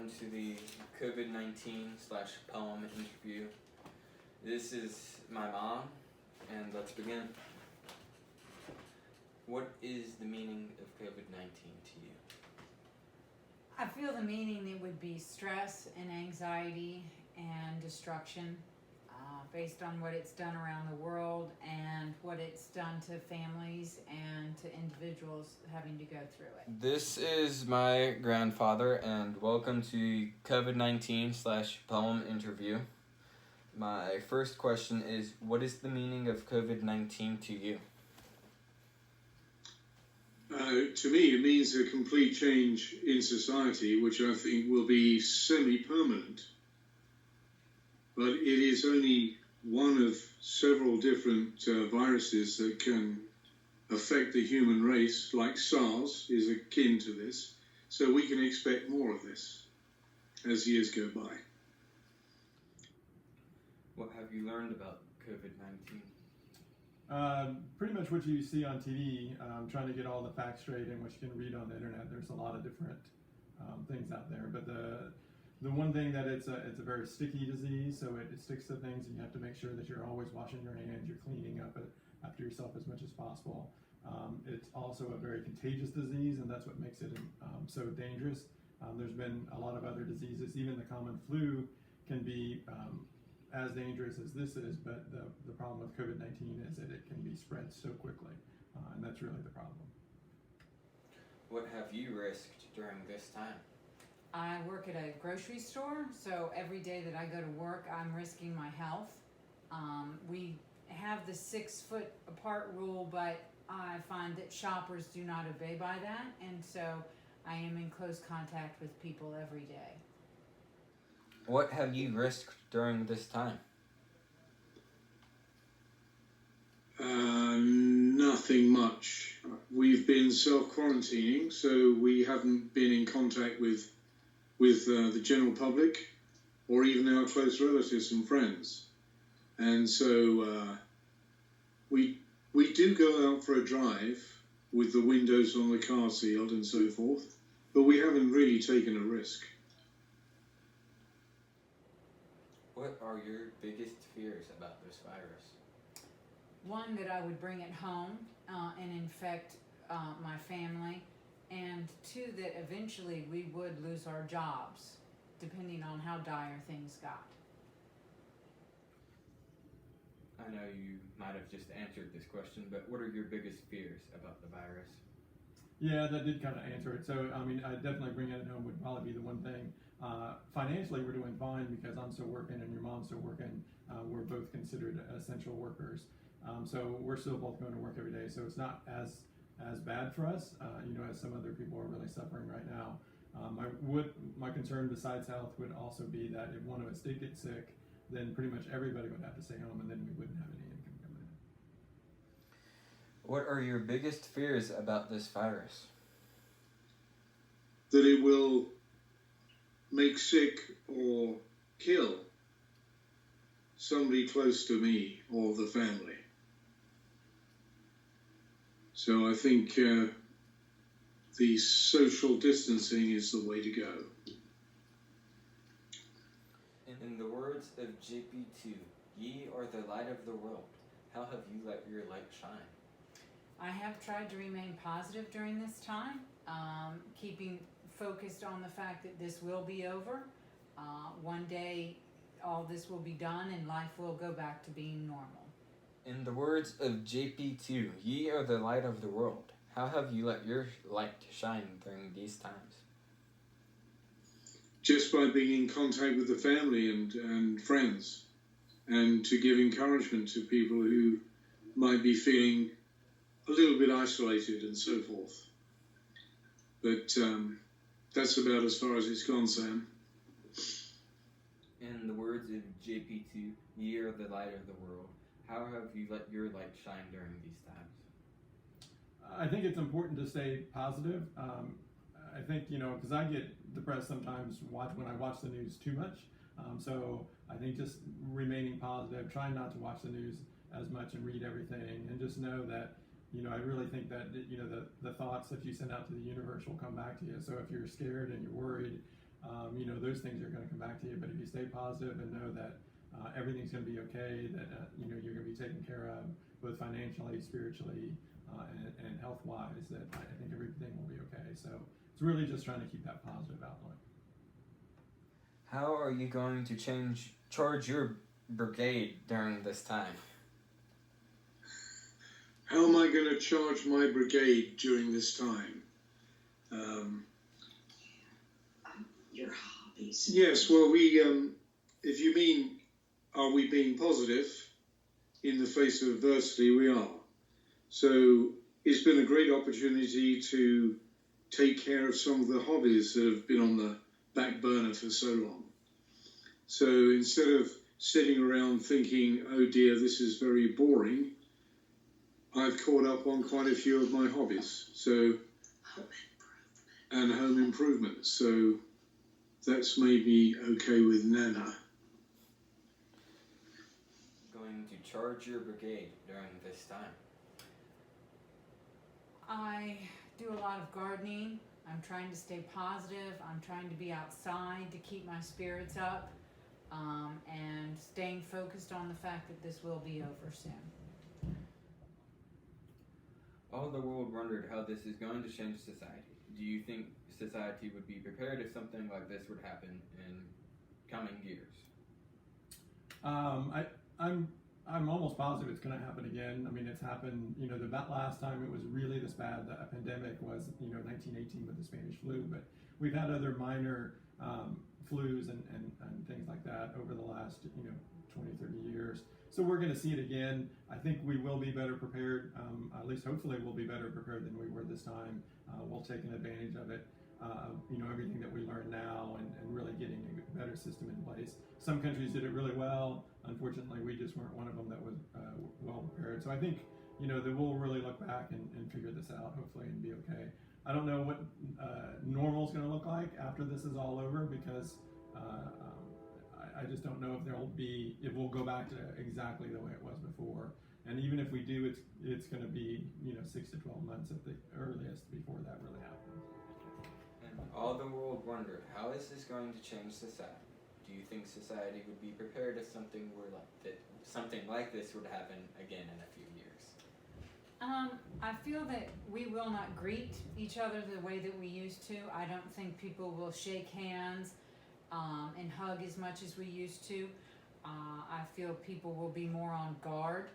to the COVID-19 slash poem interview. This is my mom, and let's begin. What is the meaning of COVID-19 to you? I feel the meaning it would be stress and anxiety and destruction based on what it's done around the world and what it's done to families and to individuals having to go through it. This is my grandfather, and welcome to COVID-19 slash poem interview. My first question is, what is the meaning of COVID-19 to you? To me, it means a complete change in society, which I think will be semi-permanent. But it is only one of several different viruses that can affect the human race, like SARS is akin to this. So we can expect more of this as years go by. What have you learned about COVID-19? Pretty much what you see on TV, trying to get all the facts straight and what you can read on the internet. There's a lot of different things out there, but the one thing that it's a very sticky disease, so it sticks to things, and you have to make sure that you're always washing your hands, you're cleaning up after yourself as much as possible. It's also a very contagious disease, and that's what makes it so dangerous. There's been a lot of other diseases, even the common flu can be as dangerous as this is, but the problem with COVID-19 is that it can be spread so quickly, and that's really the problem. What have you risked during this time? I work at a grocery store, so every day that I go to work, I'm risking my health. We have the 6 foot apart rule, but I find that shoppers do not obey by that, and so I am in close contact with people every day. What have you risked during this time? Nothing much. We've been self-quarantining, so we haven't been in contact with the general public or even our close relatives and friends. And so we do go out for a drive with the windows on the car sealed and so forth, but we haven't really taken a risk. What are your biggest fears about this virus? One, that I would bring it home and infect my family, and 2, that eventually we would lose our jobs, depending on how dire things got. I know you might have just answered this question, but what are your biggest fears about the virus? Yeah, that did kind of answer it. So, I mean, I definitely bring it home would probably be the one thing. Financially, we're doing fine because I'm still working and your mom's still working. We're both considered essential workers. So we're still both going to work every day. So it's not as bad for us, as some other people are really suffering right now. My concern besides health would also be that if one of us did get sick, then pretty much everybody would have to stay home, and then we wouldn't have any income coming in. What are your biggest fears about this virus? That it will make sick or kill somebody close to me or the family. So I think the social distancing is the way to go. In the words of JP2, ye are the light of the world. How have you let your light shine? I have tried to remain positive during this time, keeping focused on the fact that this will be over. One day all this will be done and life will go back to being normal. In the words of JP2, ye are the light of the world. How have you let your light shine during these times? Just by being in contact with the family and friends, and to give encouragement to people who might be feeling a little bit isolated and so forth. But that's about as far as it's gone, Sam. In the words of JP2, ye are the light of the world. How have you let your light shine during these times? I think it's important to stay positive. I think, because I get depressed sometimes when I watch the news too much. So I think just remaining positive, trying not to watch the news as much and read everything, and just know that, I really think that, the thoughts that you send out to the universe will come back to you. So if you're scared and you're worried, those things are going to come back to you. But if you stay positive and know that everything's going to be okay, that you're going to be taken care of both financially, spiritually, and health-wise, that I think everything will be okay. So it's really just trying to keep that positive outlook. How are you going to charge your brigade during this time? How am I going to charge my brigade during this time? Your hobbies. Yes, well, if you mean, are we being positive in the face of adversity? We are. So it's been a great opportunity to take care of some of the hobbies that have been on the back burner for so long. So instead of sitting around thinking, oh dear, this is very boring, I've caught up on quite a few of my hobbies. So, and home improvement. So that's made me okay with Nana. Going to charge your brigade during this time? I do a lot of gardening. I'm trying to stay positive. I'm trying to be outside to keep my spirits up, and staying focused on the fact that this will be over soon. All the world wondered how this is going to change society. Do you think society would be prepared if something like this would happen in coming years? I'm almost positive it's going to happen again. I mean, it's happened. That last time it was really this bad. A pandemic was 1918 with the Spanish flu, but we've had other minor flus and things like that over the last 20, 30 years. So we're going to see it again. I think we will be better prepared. At least hopefully we'll be better prepared than we were this time. We'll take an advantage of it. Everything that we learn now and really getting a better system in place. Some countries did it really well. Unfortunately, we just weren't one of them that was well prepared. So I think, that we'll really look back and figure this out, hopefully, and be okay. I don't know what normal is going to look like after this is all over, because I just don't know if we'll go back to exactly the way it was before. And even if we do, it's going to be 6 to 12 months at the earliest before that really happens. And all the world wondered, how is this going to change society? Do you think society would be prepared if something like this would happen again in a few years? I feel that we will not greet each other the way that we used to. I don't think people will shake hands and hug as much as we used to. I feel people will be more on guard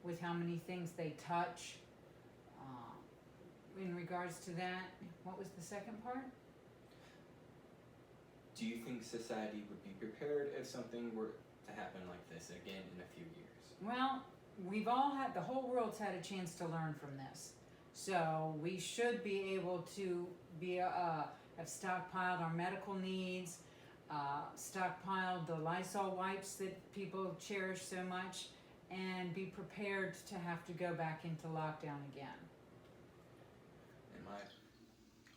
with how many things they touch. In regards to that, what was the second part? Do you think society would be prepared if something were to happen like this again in a few years? Well, the whole world's had a chance to learn from this. So we should be able to have stockpiled our medical needs, stockpiled the Lysol wipes that people cherish so much, and be prepared to have to go back into lockdown again.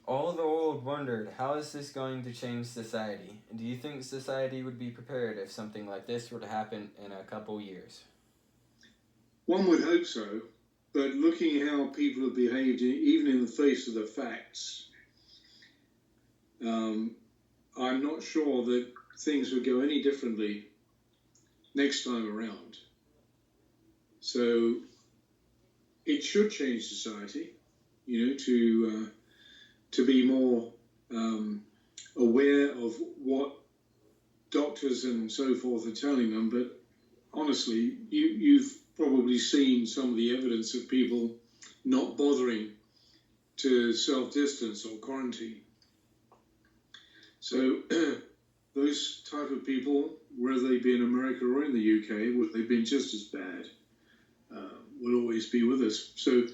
All the world wondered, how is this going to change society? Do you think society would be prepared if something like this were to happen in a couple years? One would hope so, but looking how people have behaved, even in the face of the facts, I'm not sure that things would go any differently next time around. So it should change society, to be more aware of what doctors and so forth are telling them. But honestly, you've probably seen some of the evidence of people not bothering to self-distance or quarantine. So those type of people, whether they be in America or in the UK, they've been just as bad, will always be with us. So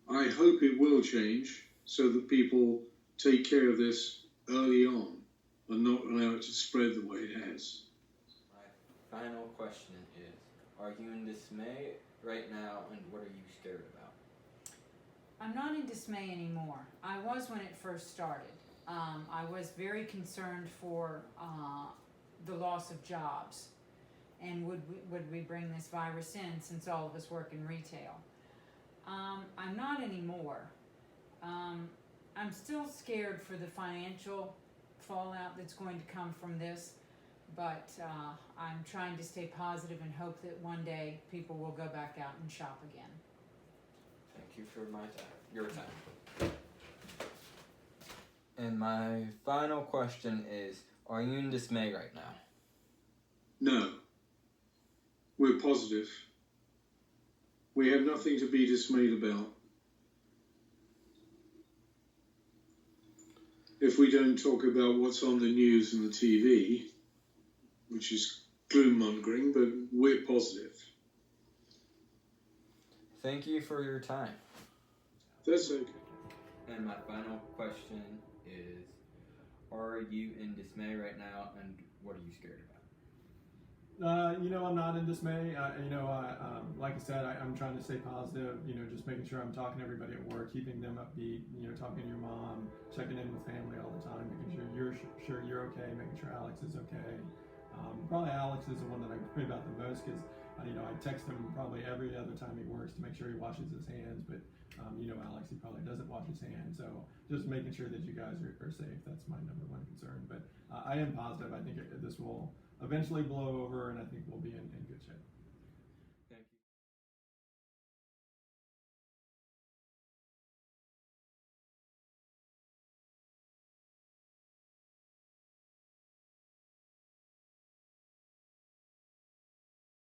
I hope it will change, so that people take care of this early on and not allow it to spread the way it has. My final question is, are you in dismay right now, and what are you scared about? I'm not in dismay anymore. I was when it first started. I was very concerned for the loss of jobs, and would we bring this virus in, since all of us work in retail. I'm not anymore. I'm still scared for the financial fallout that's going to come from this, but I'm trying to stay positive and hope that one day people will go back out and shop again. Thank you for your time. And my final question is, are you in dismay right now? No. We're positive. We have nothing to be dismayed about. If we don't talk about what's on the news and the TV, which is gloom mongering, but we're positive. Thank you for your time. That's okay. And my final question is, are you in dismay right now, and what are you scared about? I'm not in dismay. Like I said, I'm trying to stay positive, just making sure I'm talking to everybody at work, keeping them upbeat, talking to your mom, checking in with family all the time, making sure you're okay, making sure Alex is okay. Probably Alex is the one that I worry about the most because, I text him probably every other time he works to make sure he washes his hands, but Alex, he probably doesn't wash his hands, so just making sure that you guys are safe, that's my number one concern. But I am positive. I think this will eventually blow over, and I think we'll be in good shape.